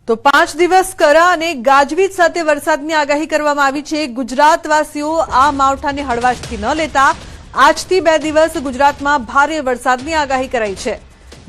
તો 5 દિવસ કરા અને ગાજવીજ સાથે વરસાદની આગાહી કરવામાં આવી છે। ગુજરાતવાસીઓ આ માવઠાને હળવાશથી ન લેતા આજથી 2 દિવસ ગુજરાતમાં ભારે વરસાદની આગાહી કરાઈ છે।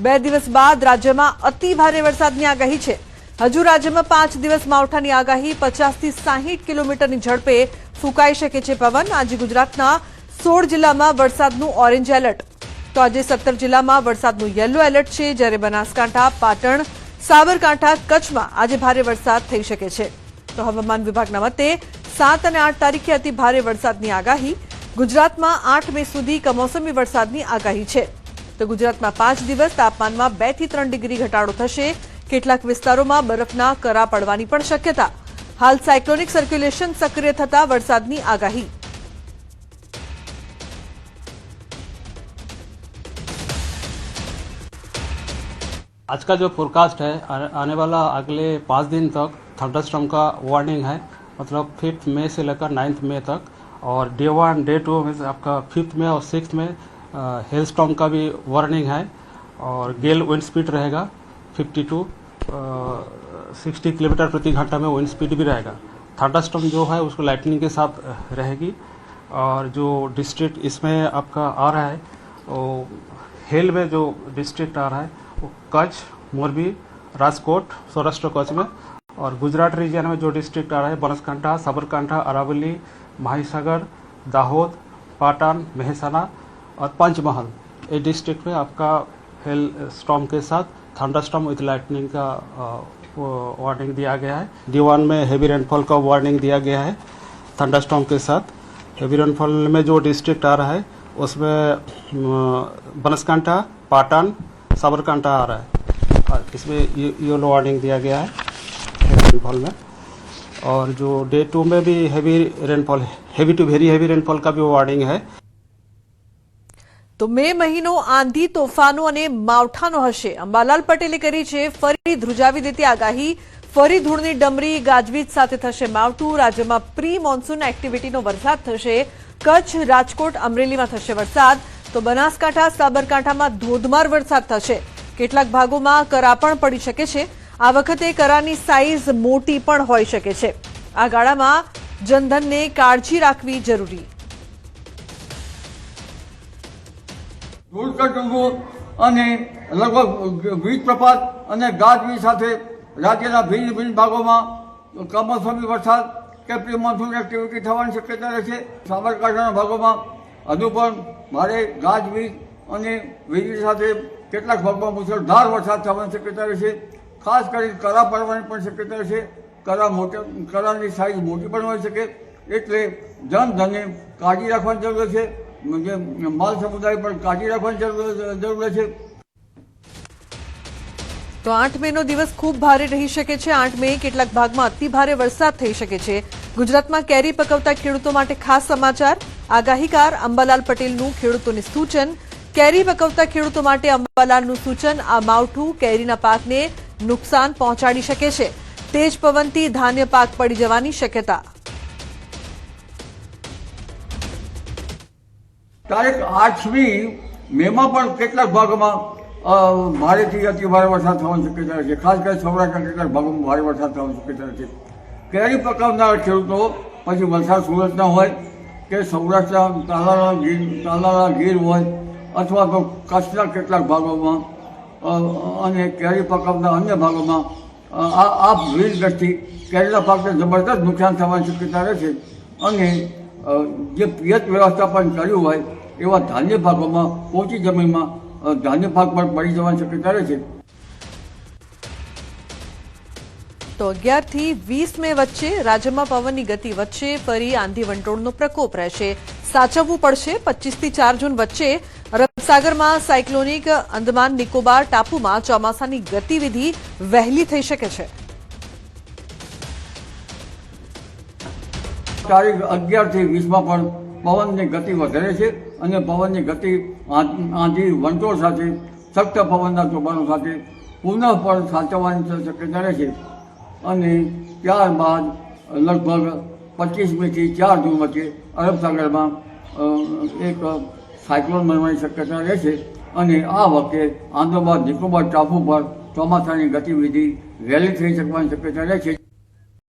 2 દિવસ બાદ રાજ્યમાં અતિ ભારે વરસાદની આગાહી છે। હજુ રાજ્યમાં 5 દિવસ માવઠાની આગાહી 50 થી 60 કિલોમીટરની ઝડપે ફૂંકાઈ શકે છે પવન। આજે ગુજરાતના 16 જિલ્લામાં વરસાદનું ઓરેન્જ એલર્ટ, તો આજે 17 જિલ્લામાં વરસાદનું યલો એલર્ટ છે, જ્યારે બનાસકાંઠા, પાટણ, સાબરકાંઠા, કચ્છમાં આજે ભારે વરસાદ થઈ શકે છે। તો હવામાન વિભાગના મતે 7 અને 8 તારીખે અતિ ભારે વરસાદની આગાહી। ગુજરાતમાં 8 મે સુધી કમોસમી વરસાદની આગાહી છે। તો ગુજરાતમાં 5 દિવસ તાપમાનમાં 2 થી 3 ડિગ્રી ઘટાડો થશે। કેટલાક વિસ્તારોમાં બરફના કરા પડવાની પણ શક્યતા। હાલ સાયક્લોનિક સર્ક્યુલેશન સક્રિય થતા વરસાદની આગાહી। आज का जो फोरकास्ट है आने वाला अगले 5 दिन तक थंडरस्टॉर्म का वार्निंग है, मतलब 5 मई से लेकर 9 मई तक। और डे 1 डे 2 में आपका 5 मई और 6 में हेल स्टॉर्म का भी वार्निंग है। और गेल विंड स्पीड रहेगा 50 टू 60 किलोमीटर प्रति घंटा में विंड स्पीड भी रहेगा। थंडरस्टॉर्म जो है उसको लाइटनिंग के साथ रहेगी। और जो डिस्ट्रिक्ट इसमें आपका आ रहा है वो हेल में जो डिस्ट्रिक्ट आ रहा है वो कच्छ, मोरबी, राजकोट, सौराष्ट्र कच्छ में। और गुजरात रीजन में जो डिस्ट्रिक्ट आ रहा है बनासकांठा, साबरकांठा, अरावली, माहीसागर, दाहोद, पाटन, मेहसाना और पंचमहल, ये डिस्ट्रिक्ट में आपका हेल स्टॉर्म के साथ थंडरस्टॉर्म विथ लाइटनिंग का वार्निंग दिया गया है। D1 में हेवी रेनफॉल का वार्निंग दिया गया है थंडरस्टॉर्म के साथ। हेवी रेनफॉल में जो डिस्ट्रिक्ट आ रहा है उसमें बनासकांठा, पाटन, साबरकांठा आ रहा है। इसमें येलो वार्निंग दिया गया है रेनफॉल में। और जो डे 2 में भी heavy rainfall, heavy to very heavy rainfall का भी वार्निंग है। તો મે મહિનો આંધી, તોફાનો અને માવઠાનો હશે। અંબાલાલ પટેલે કરી છે ફરી ધ્રુજાવી દેતી આગાહી। ફરી ધૂળની ડમરી, ગાજવીજ સાથે થશે માવઠું। રાજ્યમાં પ્રી મોન્સૂન એક્ટિવિટીનો વરસાદ થશે। કચ્છ, રાજકોટ, અમરેલીમાં થશે વરસાદ। તો બનાસકાંઠા, સાબરકાંઠામાં ધોધમાર વરસાદ થશે। કેટલાક ભાગોમાં કરા પણ પડી શકે છે। આ વખતે કરાની સાઇઝ મોટી પણ હોઈ શકે છે। આ ગાળામાં જનધનને કાળજી રાખવી જરૂરી। ધૂળકટુંબો અને લગભગ વીજપ્રપાત અને ગાજવીજ સાથે રાજ્યના ભિન્ન ભિન્ન ભાગોમાં કમોસમી વરસાદ કે પ્રી મોન્સૂન એક્ટિવિટી થવાની શક્યતા રહેશે। સાબરકાંઠાના ભાગોમાં હજુ પણ ભારે ગાજવીજ અને વીજળી સાથે કેટલાક ભાગમાં મુશળધાર વરસાદ થવાની શક્યતા રહેશે। ખાસ કરીને કરા પડવાની પણ શક્યતા રહેશે। કરાની સાઇઝ મોટી પણ હોઈ શકે, એટલે જનધનને કાળજી રાખવાની જરૂર છે। માલ સમુદાય પણ કાળજી રાખવાની જરૂર છે। તો 8 મેનો દિવસ ખૂબ ભારે રહી શકે છે। 8 મે કેટલાક ભાગમાં અતિ ભારે વરસાદ થઈ શકે છે। ગુજરાતમાં કેરી પકવતા ખેડૂતો માટે ખાસ સમાચાર। આગાહીકાર અંબાલાલ પટેલનું ખેડૂતોને સૂચન। કેરી પકવતા ખેડૂતો માટે અંબાલાલનું સૂચન। આ માવઠું કેરીના પાકને નુકસાન પહોંચાડી શકે છે। તેજ પવનથી ધાન્ય પાક પડી જવાની શક્યતા। તારીખ 8મી મેમાં પણ કેટલાક ભાગોમાં ભારેથી અતિ ભારે વરસાદ થવાની શક્યતા છે। ખાસ કરીને સૌરાષ્ટ્રના કેટલાક ભાગોમાં ભારે વરસાદ થવાની શક્યતા છે। કેરી પકવનાર ખેડૂતો પછી વલસાડ, સુરતના હોય કે સૌરાષ્ટ્રના તાલાળા, ગીર હોય અથવા તો કચ્છના કેટલાક ભાગોમાં અને કેરી પકવનાર અન્ય ભાગોમાં આ વીજ ગતિથી કેરીના પાકને જબરદસ્ત નુકસાન થવાની શક્યતા રહેશે। અને જે પિયત વ્યવસ્થાપન કર્યું હોય એવા ધાન્ય પાકોમાં, પોચી જમીનમાં ધાન્ય પાક પણ પડી જવાની શક્યતા રહેશે। તો 11 થી 20 મે વચ્ચે રાજ્યમાં પવનની ગતિ વધશે। ફરી આંધી વંટોળનો પ્રકોપ રહેશે। સાચવવું પડશે। 25 થી 4 જૂન વચ્ચે અરબસાગરમાં સાયક્લોનિક, અંદમાન નિકોબાર ટાપુમાં ચોમાસાની ગતિવિધિ વહેલી થઈ શકે છે। તારીખ 11 થી 20માં પણ પવનની ગતિ વધારે છે અને પવનની ગતિ આંધી વંટોળ સાથે સખ્ત પવનના તોફાનો સાથે પુનઃ પણ સાચવવાની શક્યતા રહેશે। અને ત્યારબાદ લગભગ 25 મેથી 4 જૂન વચ્ચે અરબ સાગરમાં એક સાયક્લોન બનવાની શક્યતા રહેશે। અને આ વખતે આંદામાન નિકોબાર ટાપુ પર ચોમાસાની ગતિવિધિ વહેલી થઈ શકવાની શક્યતા રહે છે.